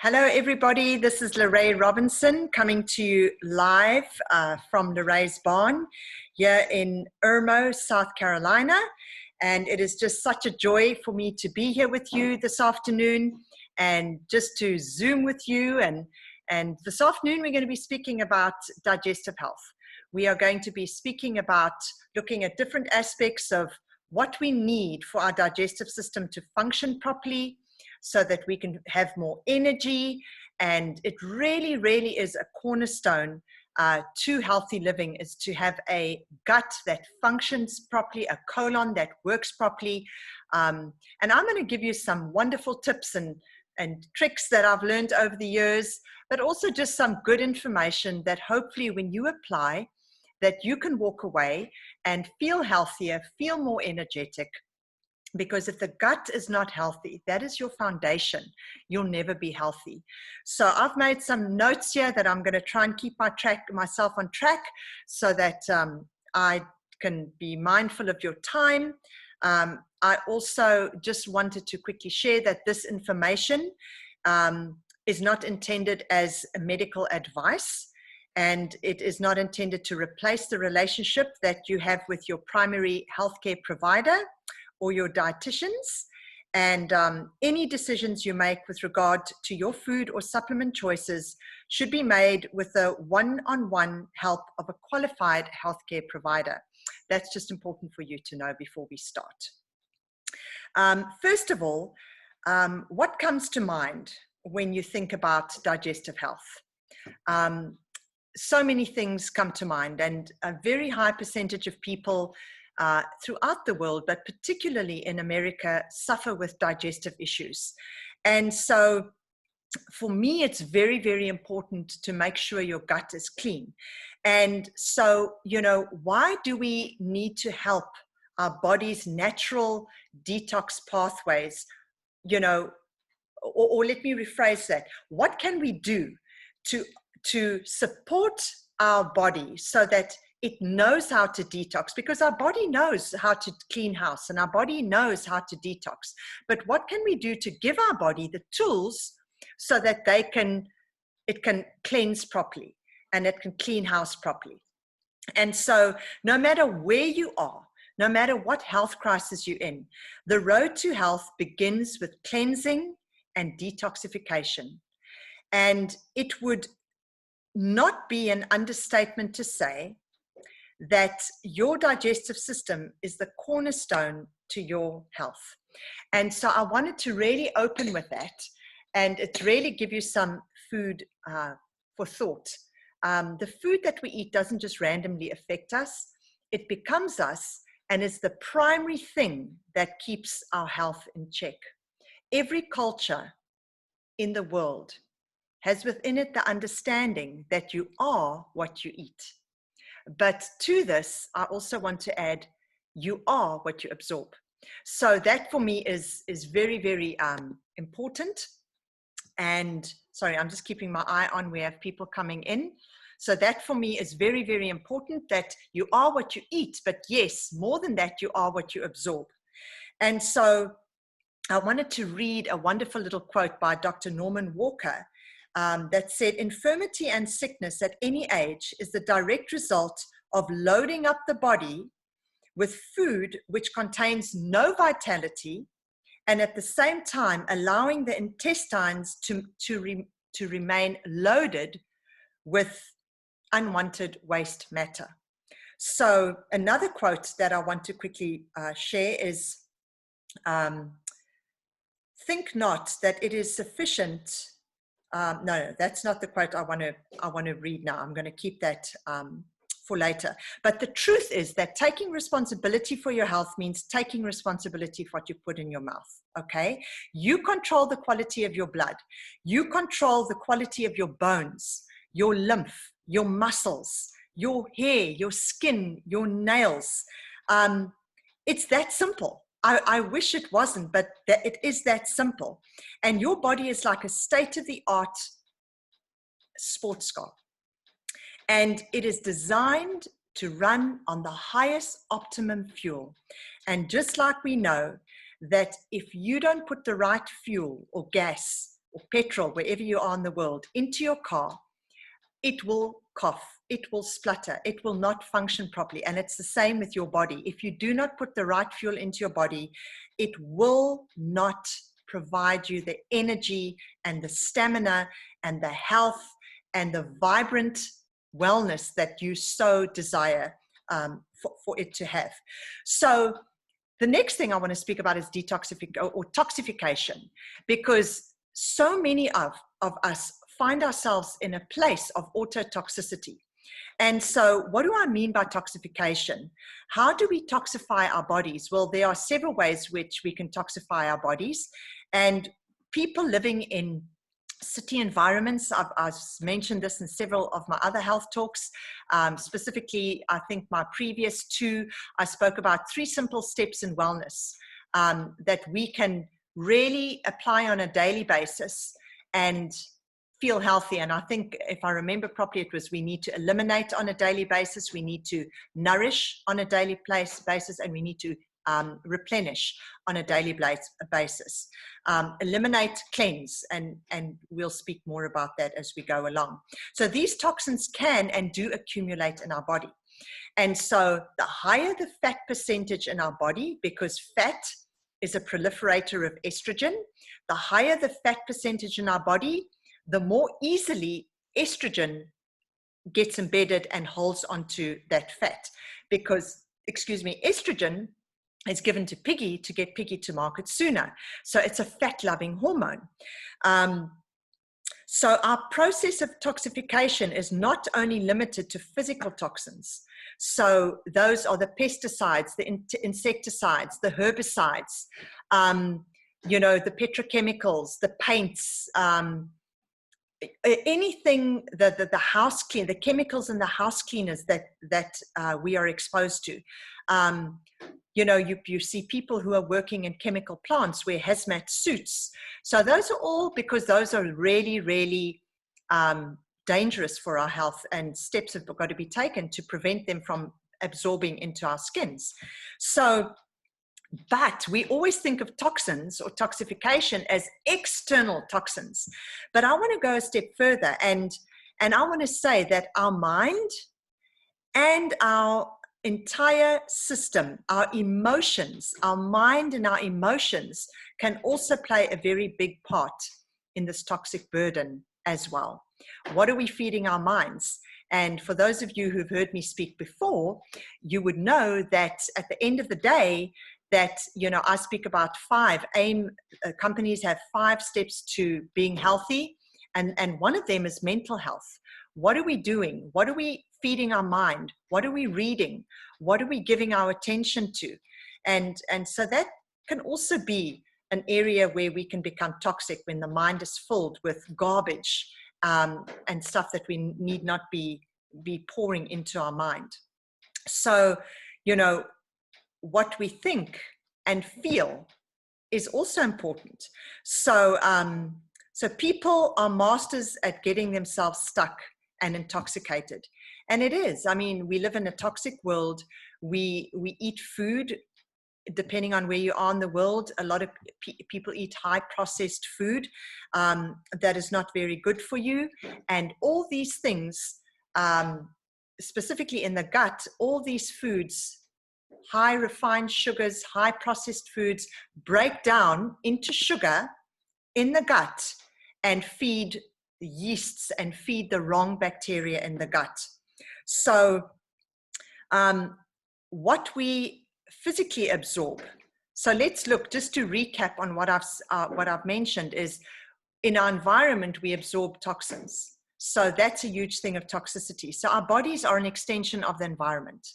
Hello, everybody. This is Lere Robinson coming to you live from Lere's barn here in Irmo, South Carolina. And it is just such a joy for me to be here with you this afternoon and just to Zoom with you. And this afternoon, we're going to be speaking about digestive health. We are going to be speaking about looking at different aspects of what we need for our digestive system to function properly, so that we can have more energy. And it really, really is a cornerstone to healthy living, is to have a gut that functions properly, a colon that works properly. And I'm going to give you some wonderful tips and tricks that I've learned over the years, but also just some good information that hopefully when you apply, that you can walk away and feel healthier, feel more energetic. Because if the gut is not healthy, that is your foundation. You'll never be healthy. So I've made some notes here that I'm going to try and keep myself on track so that I can be mindful of your time. I also just wanted to quickly share that this information is not intended as medical advice, and it is not intended to replace the relationship that you have with your primary healthcare provider or your dietitians, and any decisions you make with regard to your food or supplement choices should be made with the one-on-one help of a qualified healthcare provider. That's just important for you to know before we start. First of all, what comes to mind when you think about digestive health? So many things come to mind, and a very high percentage of people throughout the world, but particularly in America, suffer with digestive issues. And so for me, it's very, very important to make sure your gut is clean. And so, why do we need to help our body's natural detox pathways? Or let me rephrase that. What can we do to support our body so that it knows how to detox? Because our body knows how to clean house and our body knows how to detox. But what can we do to give our body the tools so that it can cleanse properly and it can clean house properly? And so no matter where you are, no matter what health crisis you're in, the road to health begins with cleansing and detoxification. And it would not be an understatement to say that your digestive system is the cornerstone to your health. And so I wanted to really open with that and it really give you some food for thought. The food that we eat doesn't just randomly affect us, it becomes us and is the primary thing that keeps our health in check. Every culture in the world has within it the understanding that you are what you eat. But to this, I also want to add, you are what you absorb. So that for me is very, very important. And sorry, I'm just keeping my eye on, we have people coming in. So that for me is very, very important, that you are what you eat, but yes, more than that, you are what you absorb. And so I wanted to read a wonderful little quote by Dr. Norman Walker, that said, infirmity and sickness at any age is the direct result of loading up the body with food which contains no vitality and at the same time allowing the intestines to remain loaded with unwanted waste matter. So another quote that I want to quickly share is, think not that it is sufficient. No, that's not the quote I want to read now. I'm going to keep that for later. But the truth is that taking responsibility for your health means taking responsibility for what you put in your mouth, okay? You control the quality of your blood. You control the quality of your bones, your lymph, your muscles, your hair, your skin, your nails. It's that simple. I wish it wasn't, but it is that simple. And your body is like a state-of-the-art sports car. And it is designed to run on the highest optimum fuel. And just like we know that if you don't put the right fuel or gas or petrol, wherever you are in the world, into your car, it will cough, it will splutter, it will not function properly. And it's the same with your body. If you do not put the right fuel into your body, it will not provide you the energy and the stamina and the health and the vibrant wellness that you so desire for it to have. So the next thing I want to speak about is detoxification or toxification, because so many of us find ourselves in a place of autotoxicity. And so what do I mean by toxification? How do we toxify our bodies? Well, there are several ways which we can toxify our bodies. And people living in city environments, I've mentioned this in several of my other health talks. Specifically, I think my previous two, I spoke about 3 simple steps in wellness that we can really apply on a daily basis and feel healthy. And I think, if I remember properly, it was we need to eliminate on a daily basis, we need to nourish on a daily basis, and we need to replenish on a daily basis. Eliminate, cleanse, and we'll speak more about that as we go along. So these toxins can and do accumulate in our body. And so the higher the fat percentage in our body, because fat is a proliferator of estrogen, the higher the fat percentage in our body, the more easily estrogen gets embedded and holds onto that fat. Because, estrogen is given to piggy to get piggy to market sooner. So it's a fat-loving hormone. So our process of toxification is not only limited to physical toxins. So those are the pesticides, the insecticides, the herbicides, the petrochemicals, the paints, anything, the house clean, the chemicals in the house cleaners that we are exposed to. You see people who are working in chemical plants wear hazmat suits. So those are all because those are really, really dangerous for our health, and steps have got to be taken to prevent them from absorbing into our skins. So, but we always think of toxins or toxification as external toxins. But I want to go a step further, and I want to say that our mind and our entire system, our emotions, our mind and our emotions can also play a very big part in this toxic burden as well. What are we feeding our minds? And for those of you who've heard me speak before, you would know that at the end of the day, that, I speak about 5 companies have 5 steps to being healthy. And one of them is mental health. What are we doing? What are we feeding our mind? What are we reading? What are we giving our attention to? And so that can also be an area where we can become toxic, when the mind is filled with garbage and stuff that we need not be pouring into our mind. So, what we think and feel is also important. So, so people are masters at getting themselves stuck and intoxicated. And it is, we live in a toxic world. We eat food, depending on where you are in the world. A lot of people eat high processed food that is not very good for you. And all these things, specifically in the gut, all these foods, high refined sugars, high processed foods, break down into sugar in the gut and feed yeasts and feed the wrong bacteria in the gut. So what we physically absorb. So let's look, just to recap on what I've mentioned, is in our environment, we absorb toxins. So that's a huge thing of toxicity. So our bodies are an extension of the environment.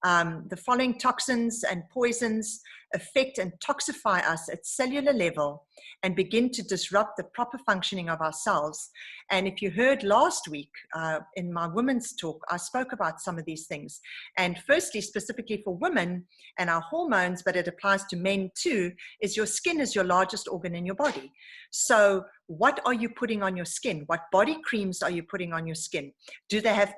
The following toxins and poisons affect and toxify us at cellular level and begin to disrupt the proper functioning of our cells. And if you heard last week in my women's talk, I spoke about some of these things. And firstly, specifically for women and our hormones, but it applies to men too, is your skin is your largest organ in your body. So what are you putting on your skin? What body creams are you putting on your skin? Do they have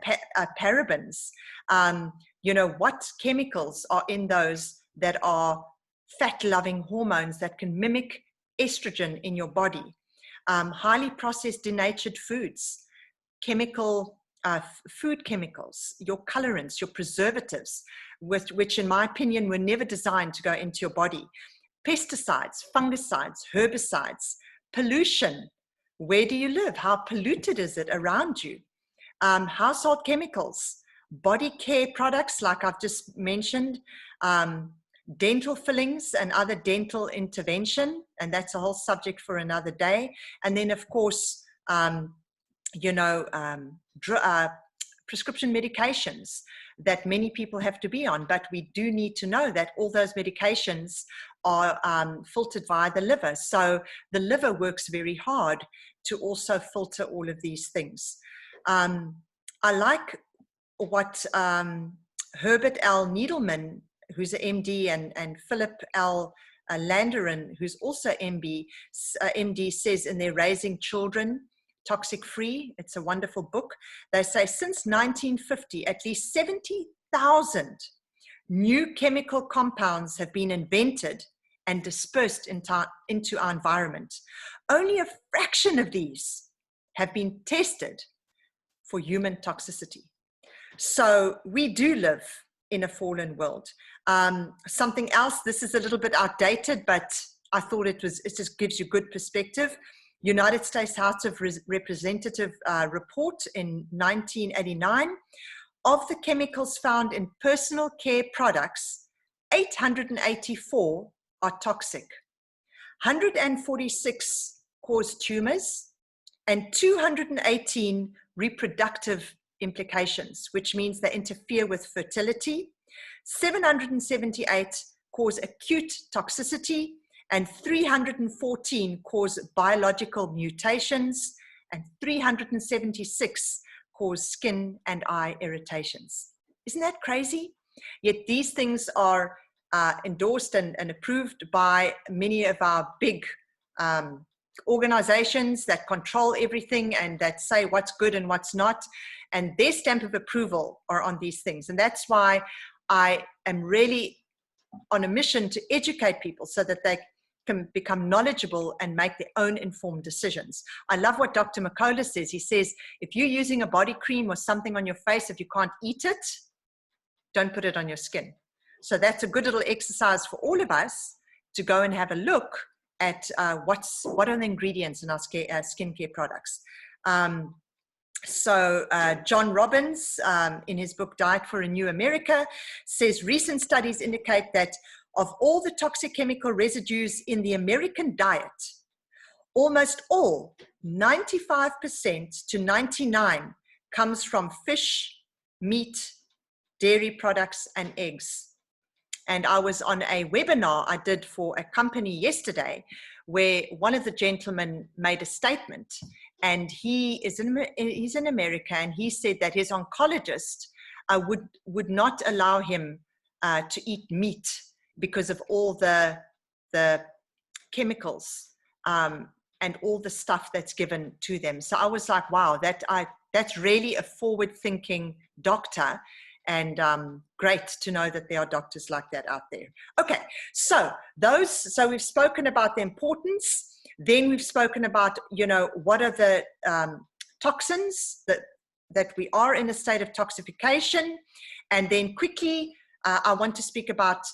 parabens? What chemicals are in those that are fat-loving hormones that can mimic estrogen in your body? highly processed denatured foods, food chemicals, your colorants, your preservatives, which in my opinion were never designed to go into your body, pesticides, fungicides, herbicides, pollution. Where do you live? How polluted is it around you? Household chemicals, body care products like I've just mentioned, dental fillings and other dental intervention, and that's a whole subject for another day. And then of course, prescription medications that many people have to be on, but we do need to know that all those medications are filtered via the liver. So the liver works very hard to also filter all of these things. I like what Herbert L. Needleman, who's an MD, and Philip L. Landeren, who's also MD, says in their Raising Children Toxic Free. It's a wonderful book. They say since 1950, at least 70,000 new chemical compounds have been invented and dispersed into our environment. Only a fraction of these have been tested for human toxicity. So we do live in a fallen world. Something else, this is a little bit outdated, but I thought it just gives you good perspective. United States House of Representatives report in 1989, of the chemicals found in personal care products, 884 are toxic, 146 cause tumors, and 218 reproductive implications, which means they interfere with fertility. 778 cause acute toxicity, and 314 cause biological mutations, and 376 cause skin and eye irritations. Isn't that crazy? Yet these things are endorsed and approved by many of our big organizations that control everything and that say what's good and what's not, and their stamp of approval are on these things. And that's why I am really on a mission to educate people so that they can become knowledgeable and make their own informed decisions. I love what Dr. McCullough says. He says, if you're using a body cream or something on your face, if you can't eat it, don't put it on your skin. So that's a good little exercise for all of us to go and have a look at what are the ingredients in our skincare products. So John Robbins, in his book Diet for a New America, says recent studies indicate that of all the toxic chemical residues in the American diet, almost all, 95% to 99%, comes from fish, meat, dairy products, and eggs. And I was on a webinar I did for a company yesterday where one of the gentlemen made a statement, and he's in America, and he said that his oncologist would not allow him to eat meat because of all the chemicals and all the stuff that's given to them. So I was like, wow, that's really a forward-thinking doctor. And great to know that there are doctors like that out there. Okay, so we've spoken about the importance. Then we've spoken about, what are the toxins that we are in a state of toxification. And then quickly, I want to speak about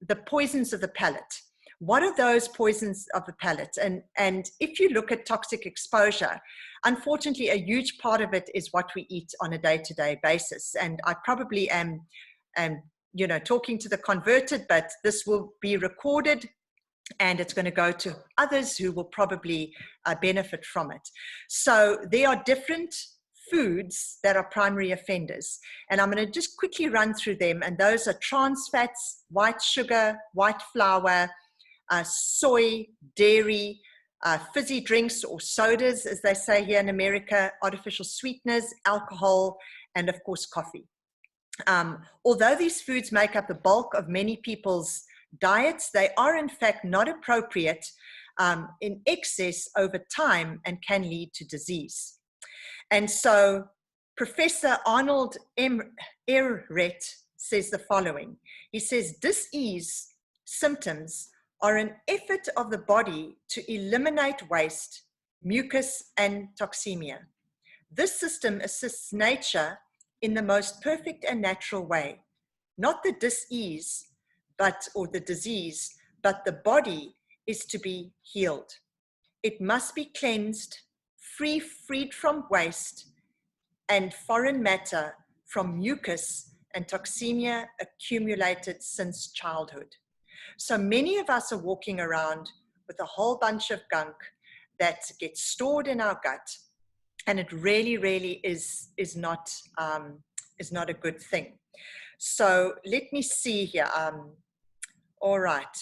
the poisons of the palate. What are those poisons of the palate? And if you look at toxic exposure, unfortunately, a huge part of it is what we eat on a day-to-day basis. And I probably am talking to the converted, but this will be recorded and it's going to go to others who will probably benefit from it. So there are different foods that are primary offenders. And I'm going to just quickly run through them. And those are trans fats, white sugar, white flour, soy, dairy, fizzy drinks or sodas, as they say here in America, artificial sweeteners, alcohol, and of course, coffee. Although these foods make up the bulk of many people's diets, they are in fact not appropriate in excess over time and can lead to disease. And so Professor Arnold Ehret says the following. He says, dis-ease symptoms are an effort of the body to eliminate waste mucus, and toxemia. This system assists nature in the most perfect and natural way, not the dis-ease, or the disease, but the body is to be healed. It must be cleansed, freed from waste and foreign matter, from mucus and toxemia accumulated since childhood. So many of us are walking around with a whole bunch of gunk that gets stored in our gut, and it really is not a good thing. So let me see here. All right.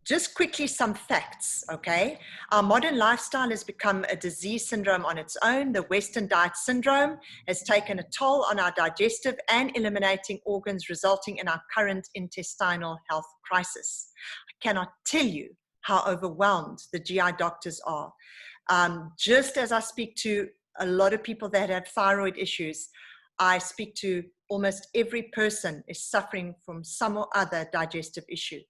Just quickly, some facts, okay? Our modern lifestyle has become a disease syndrome on its own. The Western diet syndrome has taken a toll on our digestive and eliminating organs, resulting in our current intestinal health crisis. I cannot tell you how overwhelmed the GI doctors are. Just as I speak to a lot of people that have thyroid issues, I speak to almost every person is suffering from some or other digestive issue.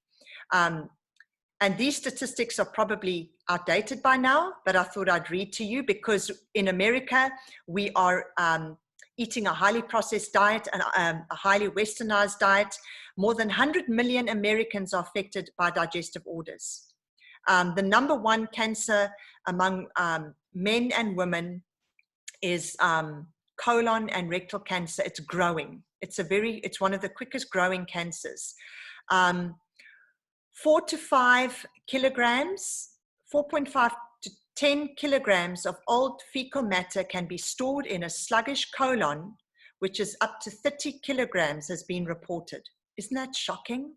And these statistics are probably outdated by now, but I thought I'd read to you, because in America, we are eating a highly processed diet and a highly westernized diet. More than 100 million Americans are affected by digestive orders. The number one cancer among men and women is colon and rectal cancer. It's growing. It's one of the quickest growing cancers. 4 to 5 kilograms, 4.5 to 10 kilograms of old fecal matter can be stored in a sluggish colon, which is up to 30 kilograms has been reported. Isn't that shocking?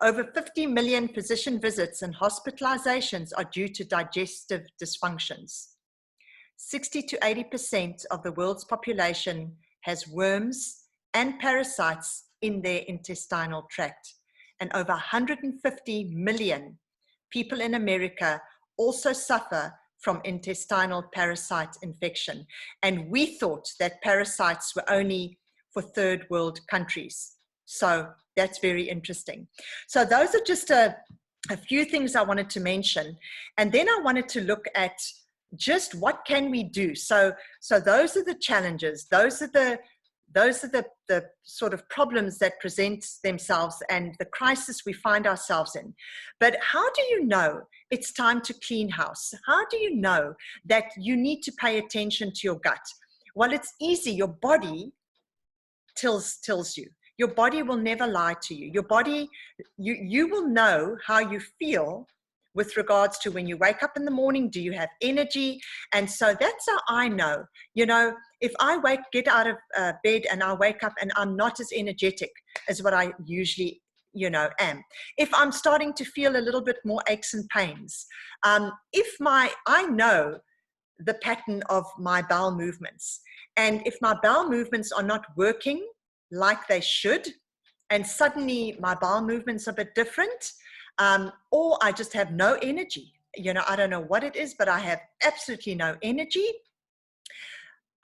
Over 50 million physician visits and hospitalizations are due to digestive dysfunctions. 60 to 80% of the world's population has worms and parasites in their intestinal tract. And over 150 million people in America also suffer from intestinal parasite infection. And we thought that parasites were only for third world countries. So that's very interesting. So those are just a few things I wanted to mention. And then I wanted to look at just what can we do. So those are the challenges. Those are the sort of problems that present themselves and the crisis we find ourselves in. But how do you know it's time to clean house? How do you know that you need to pay attention to your gut? Well, it's easy. Your body tells you. Your body will never lie to you. Your body, you will know how you feel with regards to when you wake up in the morning, do you have energy? And so that's how I know, if I get out of bed and I wake up and I'm not as energetic as what I usually, am. If I'm starting to feel a little bit more aches and pains, I know the pattern of my bowel movements. And if my bowel movements are not working like they should, and suddenly my bowel movements are a bit different, or I just have no energy. I don't know what it is, but I have absolutely no energy.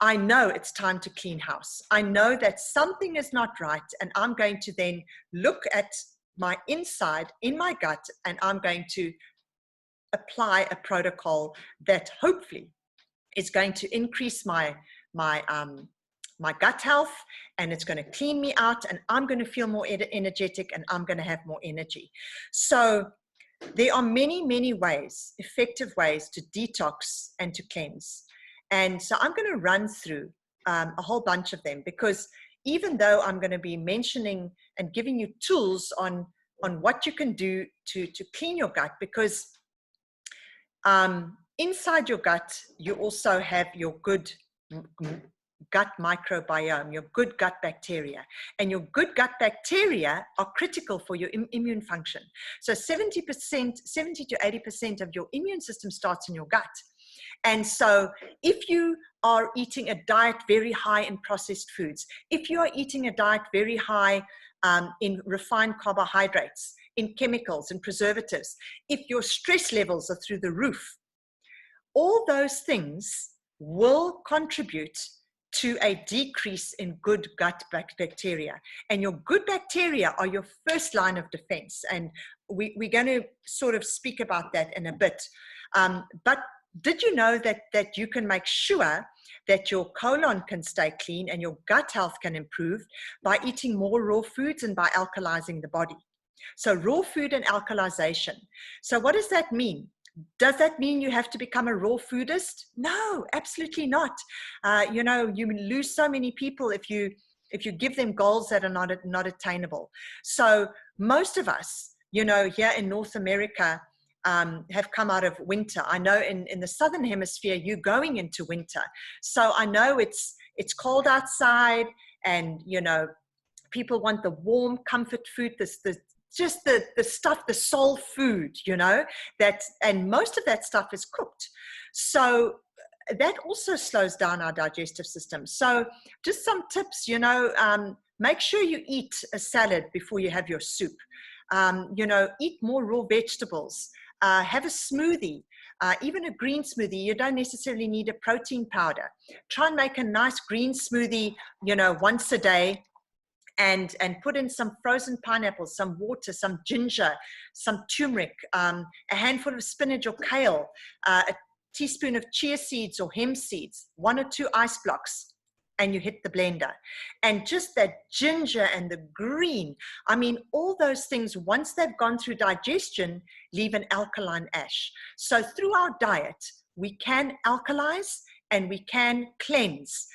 I know it's time to clean house. I know that something is not right, and I'm going to then look at my inside in my gut, and I'm going to apply a protocol that hopefully is going to increase my gut health, and it's going to clean me out, and I'm going to feel more energetic, and I'm going to have more energy. So there are many ways, effective ways to detox and to cleanse. And so I'm going to run through a whole bunch of them, because even though I'm going to be mentioning and giving you tools on what you can do to clean your gut, because inside your gut, you also have your good gut microbiome, your good gut bacteria. And your good gut bacteria are critical for your immune function. So 70 to 80% of your immune system starts in your gut. And so if you are eating a diet very high in processed foods, if you are eating a diet very high in refined carbohydrates, in chemicals and preservatives, if your stress levels are through the roof, all those things will contribute to a decrease in good gut bacteria. And your good bacteria are your first line of defense. And we're going to sort of speak about that in a bit. But did you know that you can make sure that your colon can stay clean and your gut health can improve by eating more raw foods and by alkalizing the body? So raw food and alkalization. So what does that mean? Does that mean you have to become a raw foodist? No, absolutely not. You know, you lose so many people if you give them goals that are not attainable. So most of us, you know, here in North America, have come out of winter. I know in the Southern Hemisphere, you're going into winter. So I know it's cold outside, and, you know, people want the warm comfort food, just the stuff, the soul food, you know, and most of that stuff is cooked. So that also slows down our digestive system. So just some tips, you know, make sure you eat a salad before you have your soup. You know, eat more raw vegetables. Have a smoothie, even a green smoothie. You don't necessarily need a protein powder. Try and make a nice green smoothie, you know, once a day. And put in some frozen pineapples, some water, some ginger, some turmeric, a handful of spinach or kale, a teaspoon of chia seeds or hemp seeds, 1 or 2 ice blocks, and you hit the blender. And just that ginger and the green, I mean, all those things, once they've gone through digestion, leave an alkaline ash. So through our diet, we can alkalize and we can cleanse.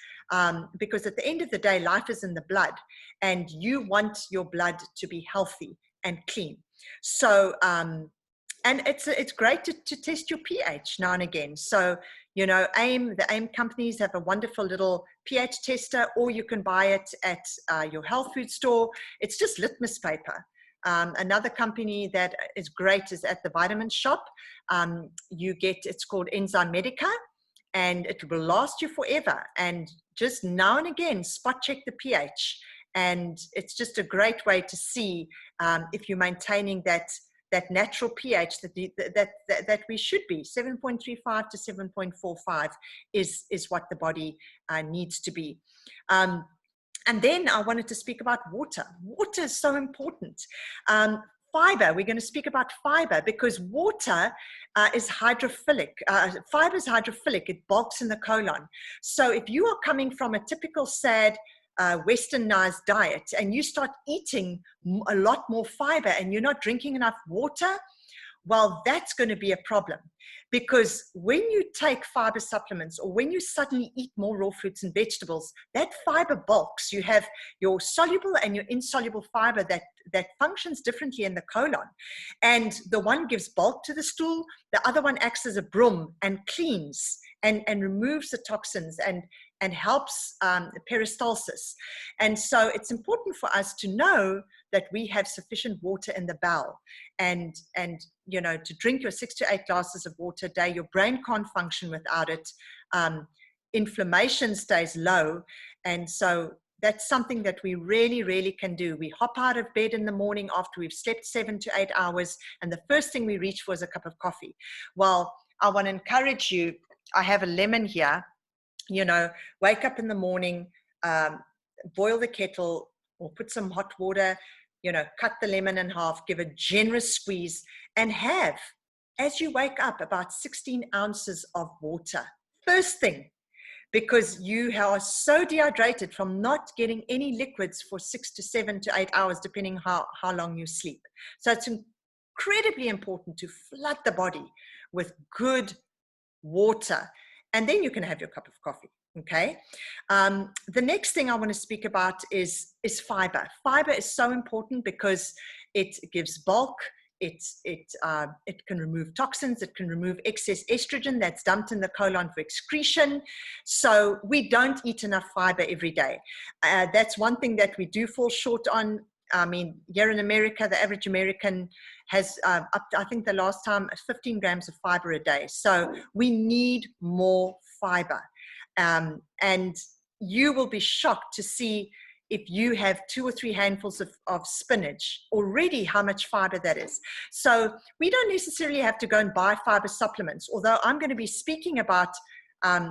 Because at the end of the day, life is in the blood, and you want your blood to be healthy and clean. So, and it's great to test your pH now and again. So, you know, the AIM companies have a wonderful little pH tester, or you can buy it at your health food store. It's just litmus paper. Another company that is great is at the vitamin shop. It's called Enzymedica, and it will last you forever. And just now and again, spot check the pH. And it's just a great way to see if you're maintaining that natural pH that we should be. 7.35 to 7.45 is what the body needs to be. And then I wanted to speak about water. Water is so important. Fiber, we're going to speak about fiber, because water is hydrophilic. Fiber is hydrophilic. It bulks in the colon. So if you are coming from a typical SAD westernized diet and you start eating a lot more fiber and you're not drinking enough water, well, that's going to be a problem. Because when you take fiber supplements, or when you suddenly eat more raw fruits and vegetables, that fiber bulks. You have your soluble and your insoluble fiber that functions differently in the colon. And the one gives bulk to the stool, the other one acts as a broom and cleans and removes the toxins and helps peristalsis. And so it's important for us to know that we have sufficient water in the bowel, and you know, to drink your 6 to 8 glasses of water a day. Your brain can't function without it. Inflammation stays low. And so that's something that we really, really can do. We hop out of bed in the morning after we've slept 7 to 8 hours, and the first thing we reach for is a cup of coffee. Well, I want to encourage you. I have a lemon here. You know, wake up in the morning, boil the kettle or put some hot water, you know, cut the lemon in half, give a generous squeeze, and have, as you wake up, about 16 ounces of water. First thing, because you are so dehydrated from not getting any liquids for 6 to 7 to 8 hours, depending how long you sleep. So it's incredibly important to flood the body with good water. And then you can have your cup of coffee, okay? The next thing I want to speak about is fiber. Fiber is so important because it gives bulk. It can remove toxins. It can remove excess estrogen that's dumped in the colon for excretion. So we don't eat enough fiber every day. That's one thing that we do fall short on. I mean, here in America, the average American has up to, I think the last time, 15 grams of fiber a day. So we need more fiber. And you will be shocked to see, if you have 2 or 3 handfuls of spinach, already how much fiber that is. So we don't necessarily have to go and buy fiber supplements, although I'm going to be speaking about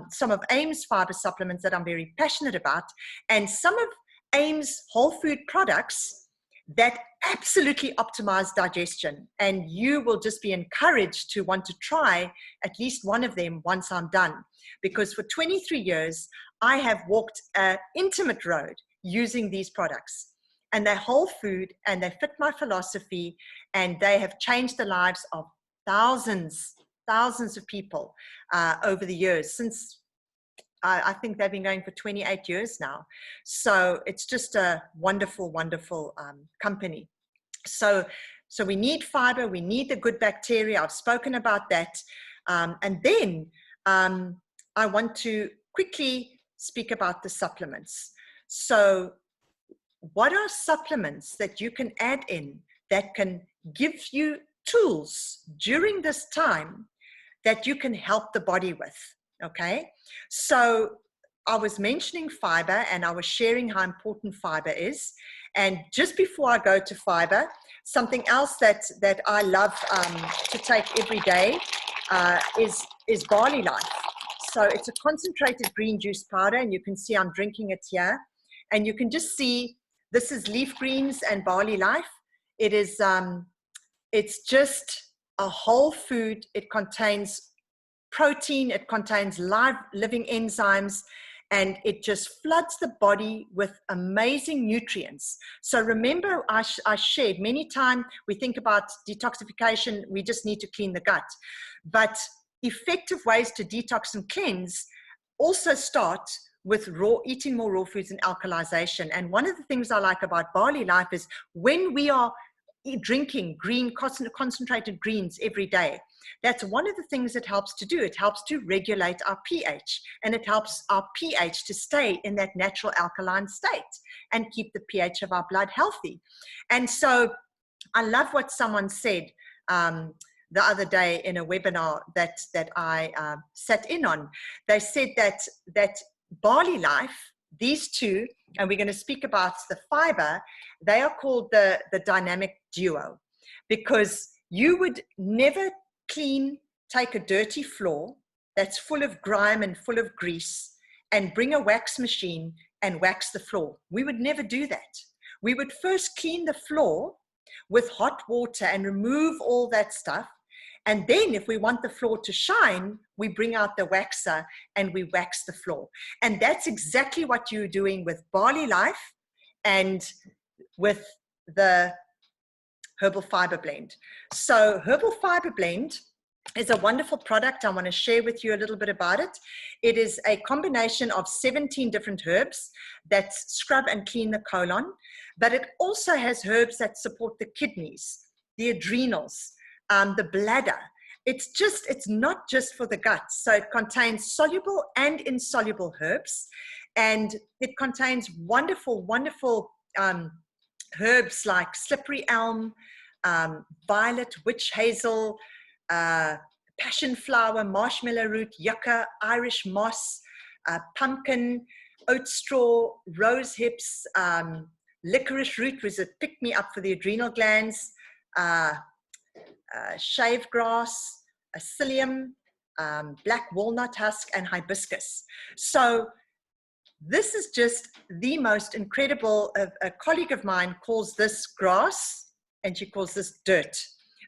some of AIM's fiber supplements that I'm very passionate about. And some of AIM's whole food products, that absolutely optimize digestion. And you will just be encouraged to want to try at least one of them once I'm done. Because for 23 years, I have walked an intimate road using these products. And they're whole food, and they fit my philosophy, and they have changed the lives of thousands of people over the years. Since I think they've been going for 28 years now. So it's just a wonderful, wonderful company. So we need fiber, we need the good bacteria. I've spoken about that. And then I want to quickly speak about the supplements. So what are supplements that you can add in that can give you tools during this time that you can help the body with? Okay, so I was mentioning fiber, and I was sharing how important fiber is. And just before I go to fiber, something else that I love to take every day is barley life. So it's a concentrated green juice powder, and you can see I'm drinking it here. And you can just see this is leaf greens and barley life. It is it's just a whole food. It contains protein, it contains live living enzymes, and it just floods the body with amazing nutrients. So remember, I shared many times, we think about detoxification, we just need to clean the gut. But effective ways to detox and cleanse also start with eating more raw foods and alkalization. And one of the things I like about barley life is when we are drinking green, concentrated greens every day, that's one of the things it helps to do. It helps to regulate our pH, and it helps our pH to stay in that natural alkaline state and keep the pH of our blood healthy. And so I love what someone said the other day in a webinar that I sat in on. They said that barley life, these two, and we're going to speak about the fiber, they are called the dynamic duo, because you would never take a dirty floor that's full of grime and full of grease and bring a wax machine and wax the floor. We would never do that. We would first clean the floor with hot water and remove all that stuff. And then if we want the floor to shine, we bring out the waxer and we wax the floor. And that's exactly what you're doing with barley life and with the herbal fiber blend. So herbal fiber blend is a wonderful product. I want to share with you a little bit about it. It is a combination of 17 different herbs that scrub and clean the colon, but it also has herbs that support the kidneys, the adrenals, the bladder. It's not just for the gut. So it contains soluble and insoluble herbs, and it contains wonderful, wonderful herbs like slippery elm, violet, witch hazel, passion flower, marshmallow root, yucca, Irish moss, pumpkin, oat straw, rose hips, licorice root, which is a pick-me-up for the adrenal glands, shave grass, psyllium, black walnut husk, and hibiscus. So this is just the most incredible. A colleague of mine calls this grass, and she calls this dirt,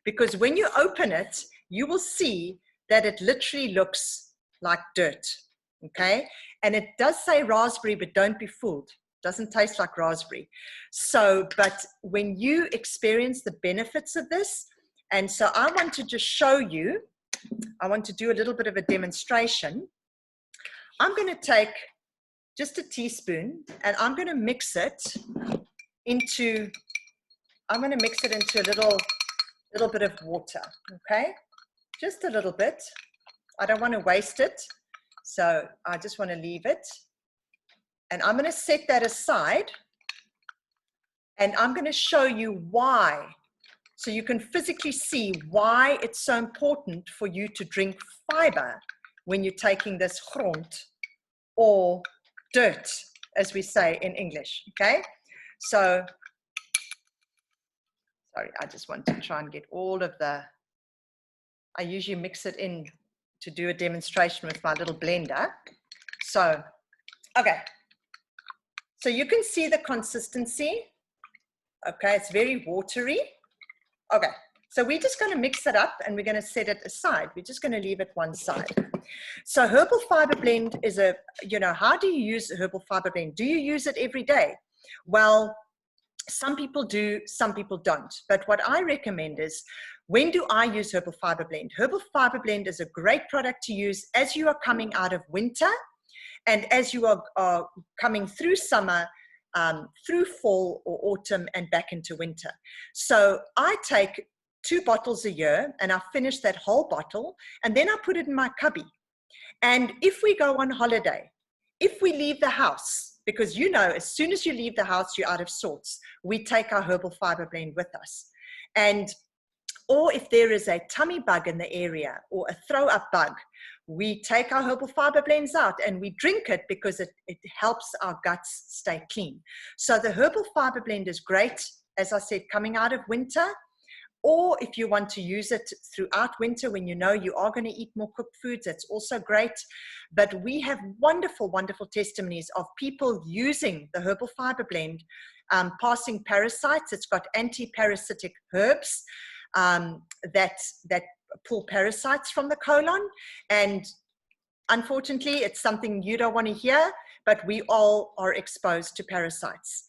because when you open it, you will see that it literally looks like dirt, okay? And it does say raspberry, but don't be fooled. It doesn't taste like raspberry. So, but when you experience the benefits of this, and so I want to just show you, I want to do a little bit of a demonstration. I'm going to take just a teaspoon, and I'm going to mix it into a little bit of water, okay? Just a little bit. I don't want to waste it, so I just want to leave it. And I'm going to set that aside, and I'm going to show you why, so you can physically see why it's so important for you to drink fiber when you're taking this grond, or dirt, as we say in English, okay? So, sorry, I just want to try and get all of I usually mix it in to do a demonstration with my little blender. So, okay. So you can see the consistency. Okay, it's very watery. Okay, so we're just going to mix it up and we're going to set it aside. We're just going to leave it one side. So herbal fiber blend is a, how do you use a herbal fiber blend? Do you use it every day? Well, some people do, some people don't. But what I recommend is, when do I use herbal fiber blend? Herbal fiber blend is a great product to use as you are coming out of winter and as you are coming through summer, through fall or autumn and back into winter. So I take 2 bottles a year and I finish that whole bottle and then I put it in my cubby. And if we go on holiday, if we leave the house, because as soon as you leave the house, you're out of sorts, we take our herbal fiber blend with us. Or if there is a tummy bug in the area or a throw up bug, we take our herbal fiber blends out and we drink it because it helps our guts stay clean. So the herbal fiber blend is great, as I said, coming out of winter, or if you want to use it throughout winter when you are going to eat more cooked foods, that's also great. But we have wonderful, wonderful testimonies of people using the herbal fiber blend, passing parasites. It's got anti-parasitic herbs that pull parasites from the colon. And unfortunately, it's something you don't want to hear, but we all are exposed to parasites.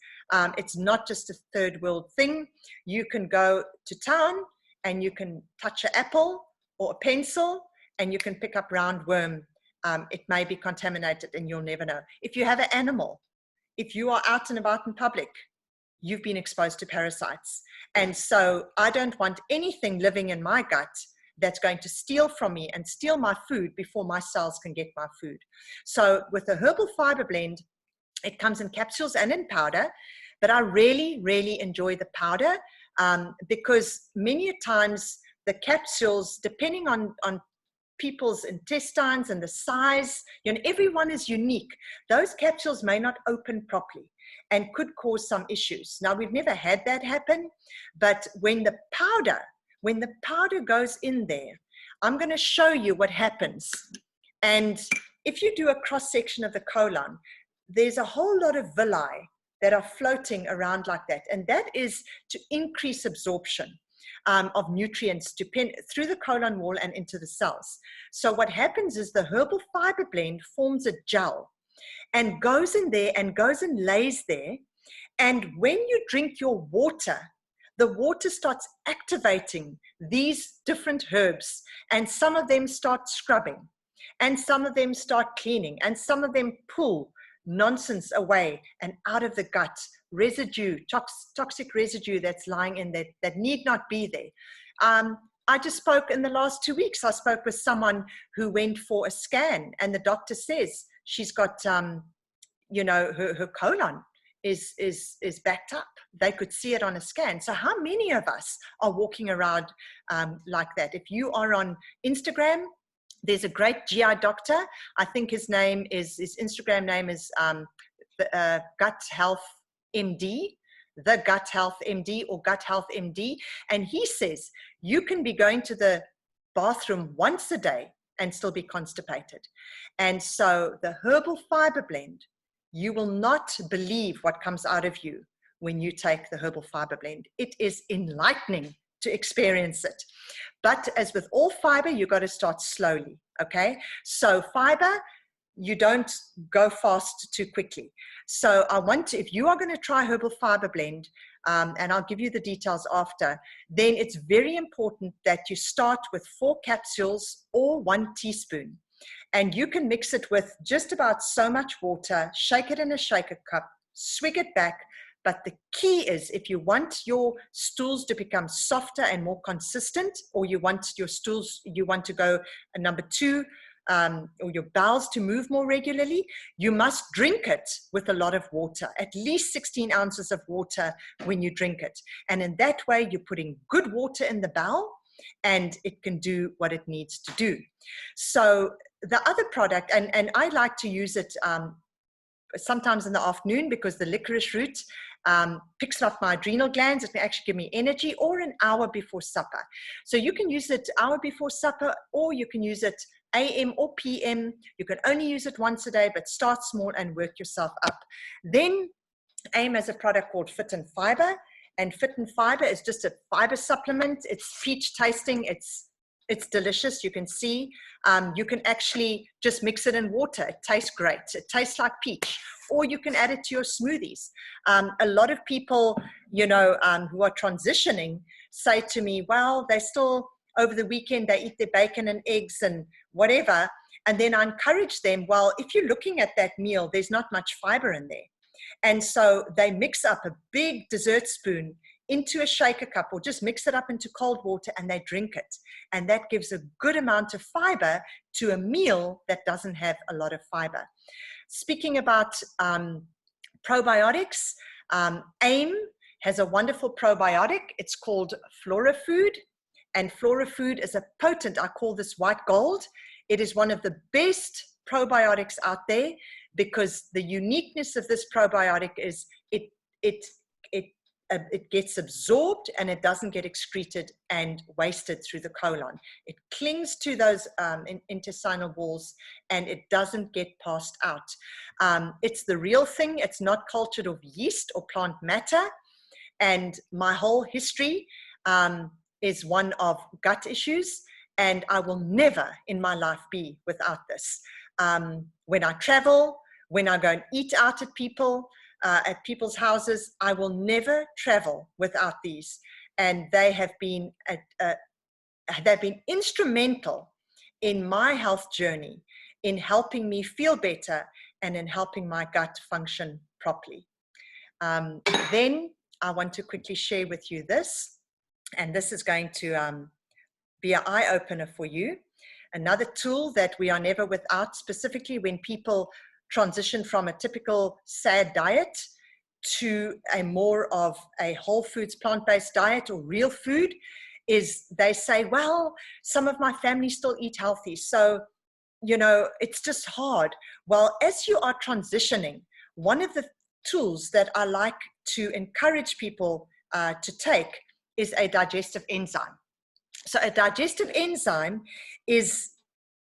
It's not just a third world thing. You can go to town and you can touch an apple or a pencil and you can pick up roundworm. It may be contaminated and you'll never know. If you have an animal, if you are out and about in public, you've been exposed to parasites. And so I don't want anything living in my gut that's going to steal from me and steal my food before my cells can get my food. So with the herbal fiber blend, it comes in capsules and in powder, but I really, really enjoy the powder because many times the capsules, depending on people's intestines and the size, everyone is unique. Those capsules may not open properly and could cause some issues. Now, we've never had that happen, but when the powder goes in there, I'm going to show you what happens. And if you do a cross-section of the colon, there's a whole lot of villi that are floating around like that. And that is to increase absorption of nutrients through the colon wall and into the cells. So what happens is the herbal fiber blend forms a gel and goes in there and goes and lays there. And when you drink your water, the water starts activating these different herbs, and some of them start scrubbing, and some of them start cleaning, and some of them pull nonsense away and out of the gut, residue, toxic residue that's lying in there that need not be there. I just spoke in the last 2 weeks, I spoke with someone who went for a scan and the doctor says she's got, her colon is backed up. They could see it on a scan. So how many of us are walking around like that? If you are on Instagram, there's a great GI doctor. I think his Instagram name is Gut Health MD, the Gut Health MD or Gut Health MD. And he says you can be going to the bathroom once a day and still be constipated. And so the herbal fiber blend, you will not believe what comes out of you when you take the herbal fiber blend. It is enlightening to experience it. But as with all fiber, you got to start slowly, okay? So fiber, you don't go fast too quickly. So if you are going to try herbal fiber blend, and I'll give you the details after, then it's very important that you start with 4 capsules or 1 teaspoon. And you can mix it with just about so much water, shake it in a shaker cup, swig it back. But the key is, if you want your stools to become softer and more consistent, or you want to go a number 2, or your bowels to move more regularly, you must drink it with a lot of water, at least 16 ounces of water when you drink it. And in that way, you're putting good water in the bowel and it can do what it needs to do. So the other product, and I like to use it sometimes in the afternoon because the licorice root picks up my adrenal glands. It can actually give me energy, or an hour before supper. So you can use it hour before supper, or you can use it AM or PM. You can only use it once a day, but start small and work yourself up. Then AIM has a product called Fit and Fiber, And Fit and Fiber is just a fiber supplement. It's peach tasting. It's delicious. You can see. You can actually just mix it in water. It tastes great. It tastes like peach. Or you can add it to your smoothies. A lot of people, you know, who are transitioning say to me, well, they still, over the weekend, they eat their bacon and eggs and whatever. And then I encourage them, well, if you're looking at that meal, there's not much fiber in there. And so they mix up a big dessert spoon into a shaker cup, or just mix it up into cold water, and they drink it. And that gives a good amount of fiber to a meal that doesn't have a lot of fiber. Speaking about probiotics, AIM has a wonderful probiotic. It's called Flora Food. And Flora Food is a potent, I call this white gold. It is one of the best probiotics out there, because the uniqueness of this probiotic is it gets absorbed and it doesn't get excreted and wasted through the colon. It clings to those intestinal walls and it doesn't get passed out. It's the real thing. It's not cultured of yeast or plant matter. And my whole history is one of gut issues, and I will never in my life be without this. When I travel, when I go and eat out at people's houses, I will never travel without these. And they have been they've been instrumental in my health journey, in helping me feel better and in helping my gut function properly. Then I want to quickly share with you this, and this is going to be an eye-opener for you. Another tool that we are never without, specifically when people transition from a typical SAD diet to a more of a whole foods, plant-based diet or real food, is they say, well, some of my family still eat healthy, so, you know, it's just hard. Well, as you are transitioning, one of the tools that I like to encourage people to take is a digestive enzyme. So a digestive enzyme is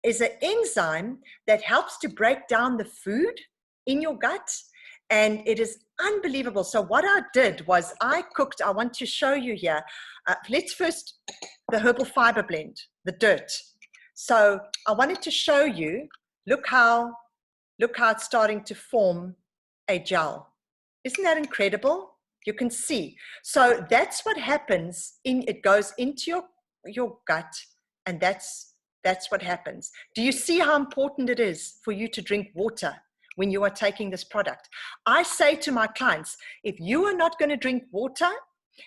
an enzyme that helps to break down the food in your gut, and it is unbelievable. So what I did was I want to show you here. Let's first, the herbal fiber blend, the dirt. So I wanted to show you, look how it's starting to form a gel. Isn't that incredible? You can see. So that's what happens it goes into your gut, and that's what happens. Do you see how important it is for you to drink water when you are taking this product? I say to my clients, if you are not going to drink water,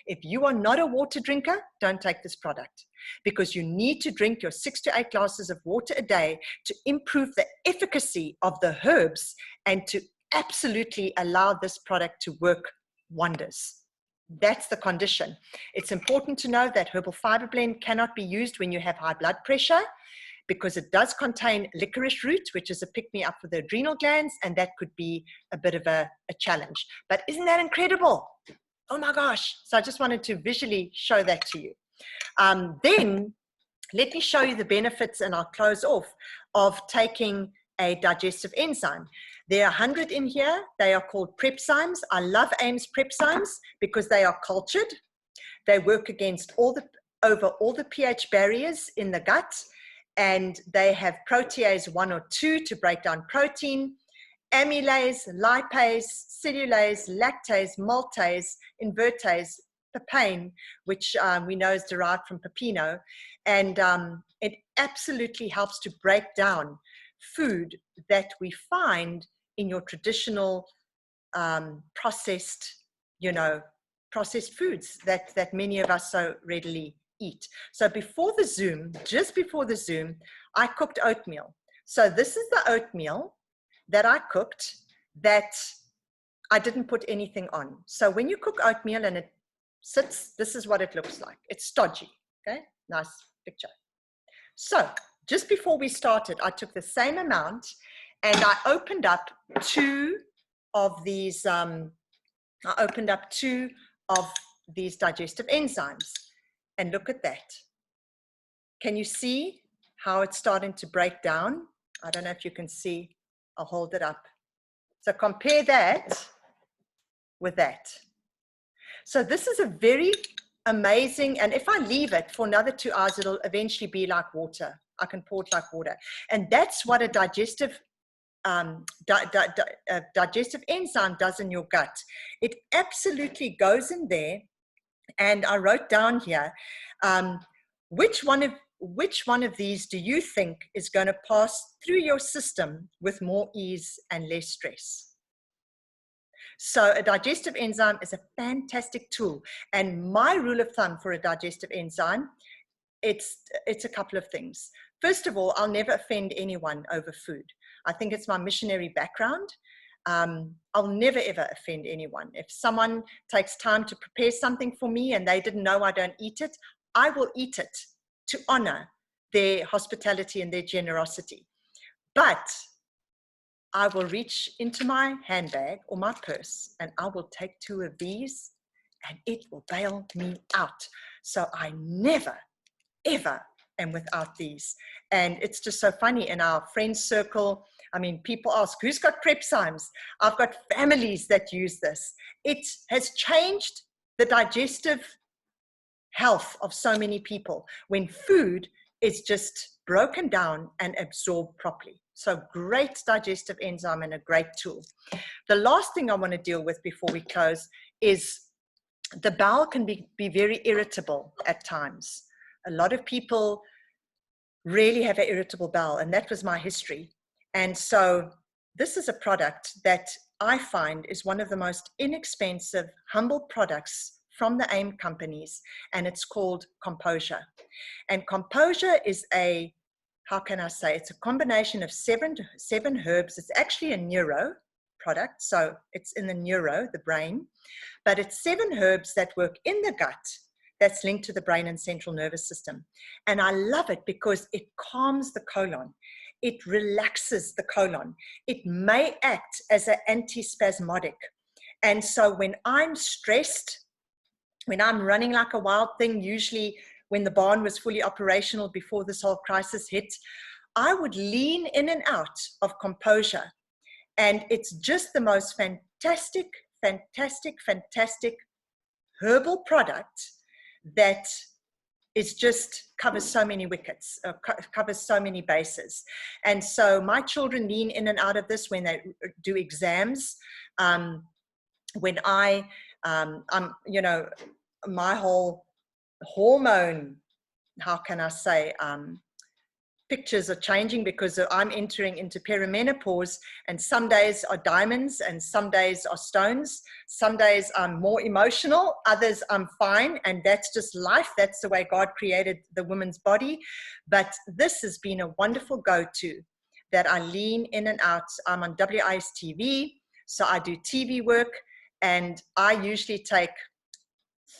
if you are not a water drinker, don't take this product, because you need to drink your 6 to 8 glasses of water a day to improve the efficacy of the herbs and to absolutely allow this product to work wonders. That's the condition. It's important to know that herbal fiber blend cannot be used when you have high blood pressure, because it does contain licorice root, which is a pick-me-up for the adrenal glands, and that could be a bit of a challenge. But isn't that incredible? Oh my gosh. So I just wanted to visually show that to you. Then let me show you the benefits, and I'll close off, of taking a digestive enzyme. There are 100 in here. They are called prepzymes. I love AIM's prepzymes because they are cultured. They work against over all the pH barriers in the gut, and they have protease 1 or 2 to break down protein, amylase, lipase, cellulase, lactase, maltase, invertase, papain, which we know is derived from pepino, and it absolutely helps to break down food that we find in your traditional processed foods that many of us so readily eat. So before the Zoom, just before the Zoom, I cooked oatmeal. So this is the oatmeal that I cooked that I didn't put anything on. So when you cook oatmeal and it sits, this is what it looks like. It's stodgy, okay? Nice picture. So just before we started, I took the same amount and I opened up 2 of these digestive enzymes. And look at that. Can you see how it's starting to break down? I don't know if you can see. I'll hold it up. So compare that with that. So this is a very amazing, and if I leave it for another 2 hours, it'll eventually be like water. I can pour it like water. And that's what a digestive digestive enzyme does in your gut. It absolutely goes in there. And I wrote down here, which one of these do you think is going to pass through your system with more ease and less stress? So a digestive enzyme is a fantastic tool. And my rule of thumb for a digestive enzyme, it's a couple of things. First of all, I'll never offend anyone over food. I think it's my missionary background. I'll never ever offend anyone. If someone takes time to prepare something for me and they didn't know I don't eat it, I will eat it to honor their hospitality and their generosity. But I will reach into my handbag or my purse and I will take 2 of these and it will bail me out. So I never, ever am without these. And it's just so funny in our friends circle. I mean, people ask, who's got Krebsheim's? I've got families that use this. It has changed the digestive health of so many people when food is just broken down and absorbed properly. So great digestive enzyme and a great tool. The last thing I want to deal with before we close is the bowel can be very irritable at times. A lot of people really have an irritable bowel, and that was my history. And so this is a product that I find is one of the most inexpensive, humble products from the AIM companies, and it's called Composure. And Composure is a, how can I say, it's a combination of seven herbs. It's actually a neuro product, so it's in the neuro, the brain, but it's 7 herbs that work in the gut that's linked to the brain and central nervous system. And I love it because it calms the colon. It relaxes the colon. It may act as an antispasmodic. And so when I'm stressed, when I'm running like a wild thing, usually when the barn was fully operational before this whole crisis hit, I would lean in and out of Composure. And it's just the most fantastic, fantastic, fantastic herbal product that is just covers so many wickets, covers so many bases. And so my children lean in and out of this when they do exams. When I'm, you know, my whole hormone, how can I say, pictures are changing because I'm entering into perimenopause, and some days are diamonds and some days are stones. Some days I'm more emotional, others I'm fine, and that's just life. That's the way God created the woman's body. But this has been a wonderful go-to that I lean in and out. I'm on WIS TV, so I do TV work, and I usually take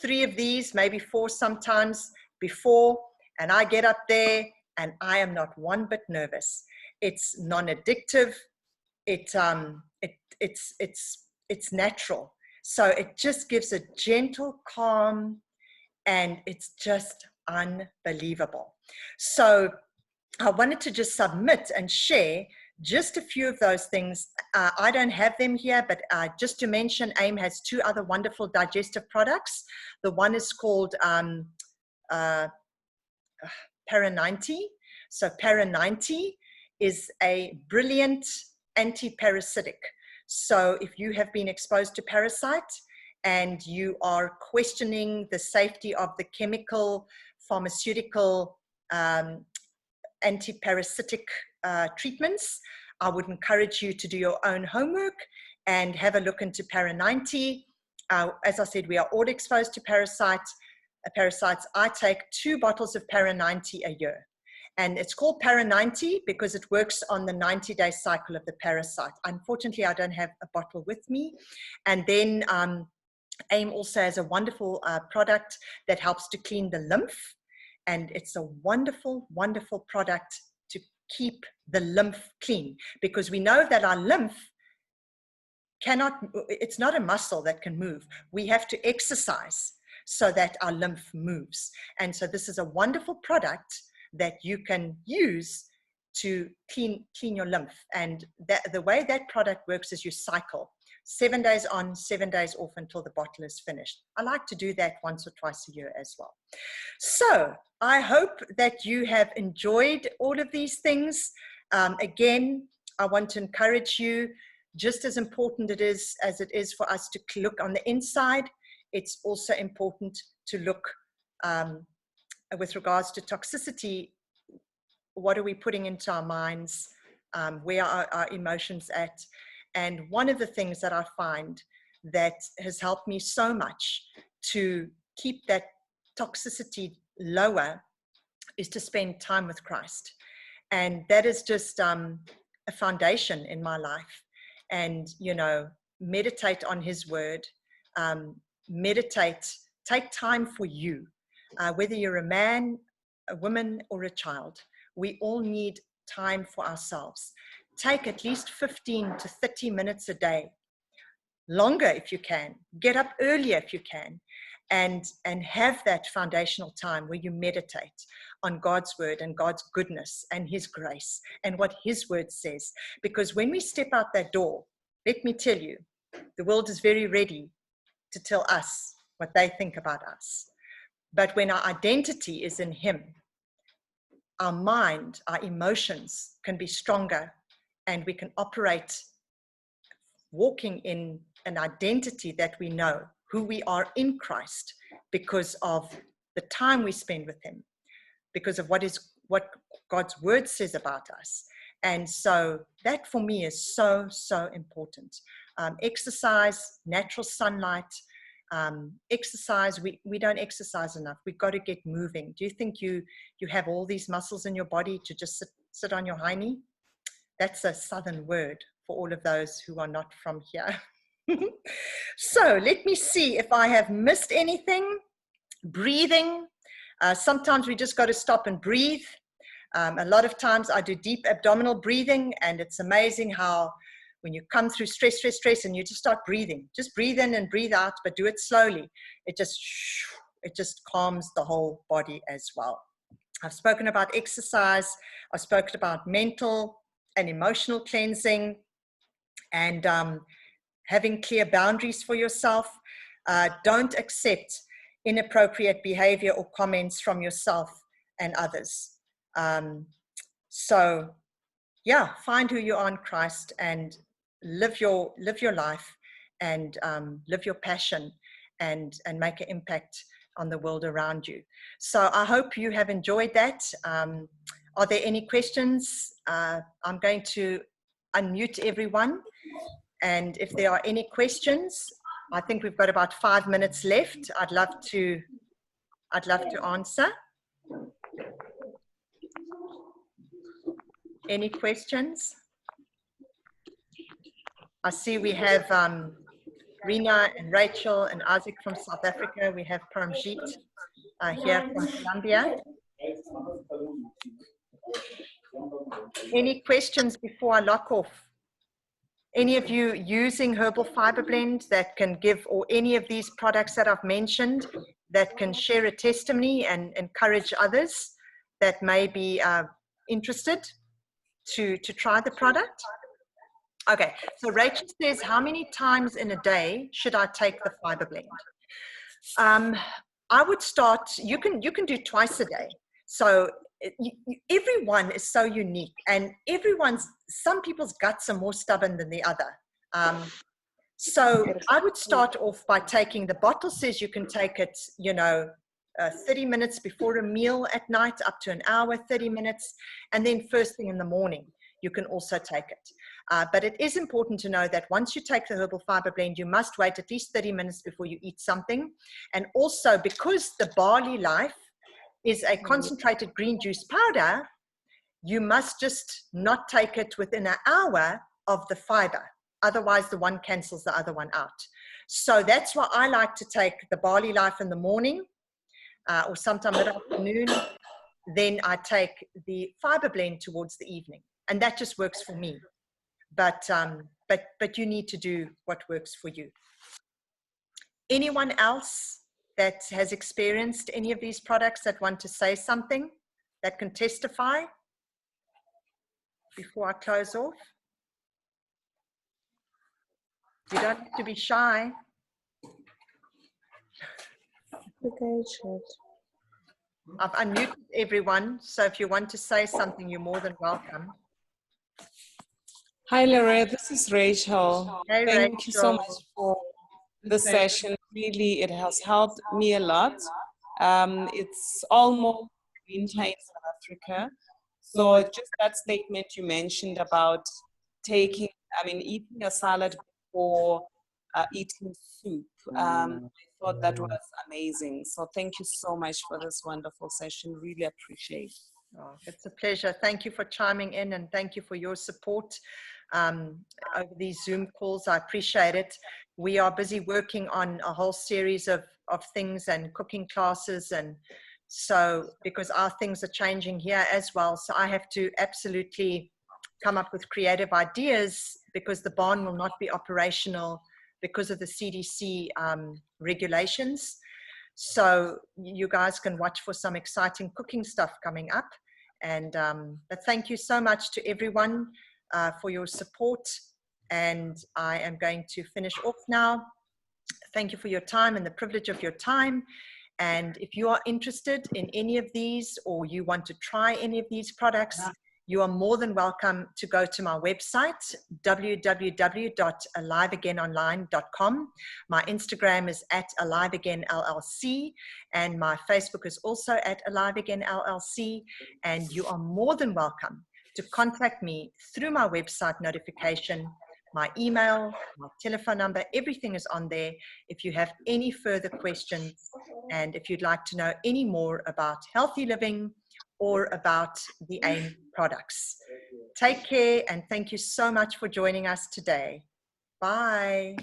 3 of these, maybe 4 sometimes before, and I get up there and I am not one bit nervous. It's non-addictive. It's natural. So it just gives a gentle calm, and it's just unbelievable. So I wanted to just submit and share just a few of those things. I don't have them here, but just to mention, AIM has 2 other wonderful digestive products. The one is called Para 90. So Para 90 is a brilliant anti-parasitic. So if you have been exposed to parasite and you are questioning the safety of the chemical, pharmaceutical, anti-parasitic treatments, I would encourage you to do your own homework and have a look into Para 90. As I said, we are all exposed to parasites. I take 2 bottles of Para 90 a year. And it's called Para 90 because it works on the 90-day cycle of the parasite. Unfortunately, I don't have a bottle with me. And then AIM also has a wonderful product that helps to clean the lymph. And it's a wonderful, wonderful product to keep the lymph clean, because we know that our lymph it's not a muscle that can move. We have to exercise so that our lymph moves. And so this is a wonderful product that you can use to clean your lymph. And the way that product works is you cycle. 7 days on, 7 days off until the bottle is finished. I like to do that once or twice a year as well. So I hope that you have enjoyed all of these things. Again, I want to encourage you, just as important it is as it is for us to look on the inside, it's also important to look with regards to toxicity. What are we putting into our minds? Where are our emotions at? And one of the things that I find that has helped me so much to keep that toxicity lower is to spend time with Christ. And that is just a foundation in my life. And, you know, meditate on his word, meditate, take time for you, whether you're a man, a woman, or a child. We all need time for ourselves. Take at least 15 to 30 minutes a day, longer if you can. Get up earlier if you can, and have that foundational time where you meditate on God's word and God's goodness and his grace and what his word says. Because when we step out that door, let me tell you, the world is very ready to tell us what they think about us. But when our identity is in him, our mind, our emotions can be stronger, and we can operate walking in an identity that we know who we are in Christ because of the time we spend with him, because of what God's word says about us. And so that for me is so, so important. Exercise, natural sunlight, exercise. We don't exercise enough. We've got to get moving. Do you think you have all these muscles in your body to just sit on your hiney? That's a southern word for all of those who are not from here. So let me see if I have missed anything. Breathing. Sometimes we just got to stop and breathe. A lot of times I do deep abdominal breathing, and it's amazing how when you come through stress, and you just start breathing, just breathe in and breathe out, but do it slowly. It just calms the whole body as well. I've spoken about exercise. I've spoken about mental and emotional cleansing, and having clear boundaries for yourself. Don't accept inappropriate behavior or comments from yourself and others. So yeah, find who you are in Christ and live your life, and live your passion, and make an impact on the world around you. So I hope you have enjoyed that. Are there any questions? I'm going to unmute everyone, and if there are any questions, I think we've got about 5 minutes left. I'd love to answer. Any questions? I see we have Rina and Rachel and Isaac from South Africa. We have Paramjit here from Colombia. Any questions before I lock off? Any of you using herbal fiber blend that can give, or any of these products that I've mentioned, that can share a testimony and encourage others that may be interested to try the product? Okay, so Rachel says, how many times in a day should I take the fiber blend? I would start, you can do twice a day. So everyone is so unique, and some people's guts are more stubborn than the other. So I would start off by taking, the bottle says you can take it, 30 minutes before a meal at night, up to an hour, 30 minutes, and then first thing in the morning, you can also take it. But it is important to know that once you take the herbal fiber blend, you must wait at least 30 minutes before you eat something. And also, because the barley life is a concentrated green juice powder, you must just not take it within an hour of the fiber. Otherwise, the one cancels the other one out. So that's why I like to take the barley life in the morning, or sometime mid-afternoon. Then I take the fiber blend towards the evening. And that just works for me. But you need to do what works for you. Anyone else that has experienced any of these products that want to say something, that can testify before I close off? You don't have to be shy. Okay, chat. I've unmuted everyone, so if you want to say something, you're more than welcome. Hi, Lere. This is Rachel. Hey, Thank you so much Rachel. for the session. Really, it has helped me a lot. It's almost winter in South Africa. So just that statement you mentioned about eating a salad before eating soup. I thought that was amazing. So thank you so much for this wonderful session. Really appreciate it. Oh, it's a pleasure. Thank you for chiming in, and thank you for your support over these Zoom calls. I appreciate it. We are busy working on a whole series of things and cooking classes, and so because our things are changing here as well, so I have to absolutely come up with creative ideas because the barn will not be operational because of the CDC regulations. So you guys can watch for some exciting cooking stuff coming up. And but thank you so much to everyone for your support. And I am going to finish off now. Thank you for your time and the privilege of your time. And if you are interested in any of these, or you want to try any of these products, you are more than welcome to go to my website, www.aliveagainonline.com. My Instagram is @AliveAgainLLC, and my Facebook is also @AliveAgainLLC. And you are more than welcome to contact me through my website notification, my email, my telephone number, everything is on there. If you have any further questions, and if you'd like to know any more about healthy living or about the AIM products. Take care, and thank you so much for joining us today. Bye.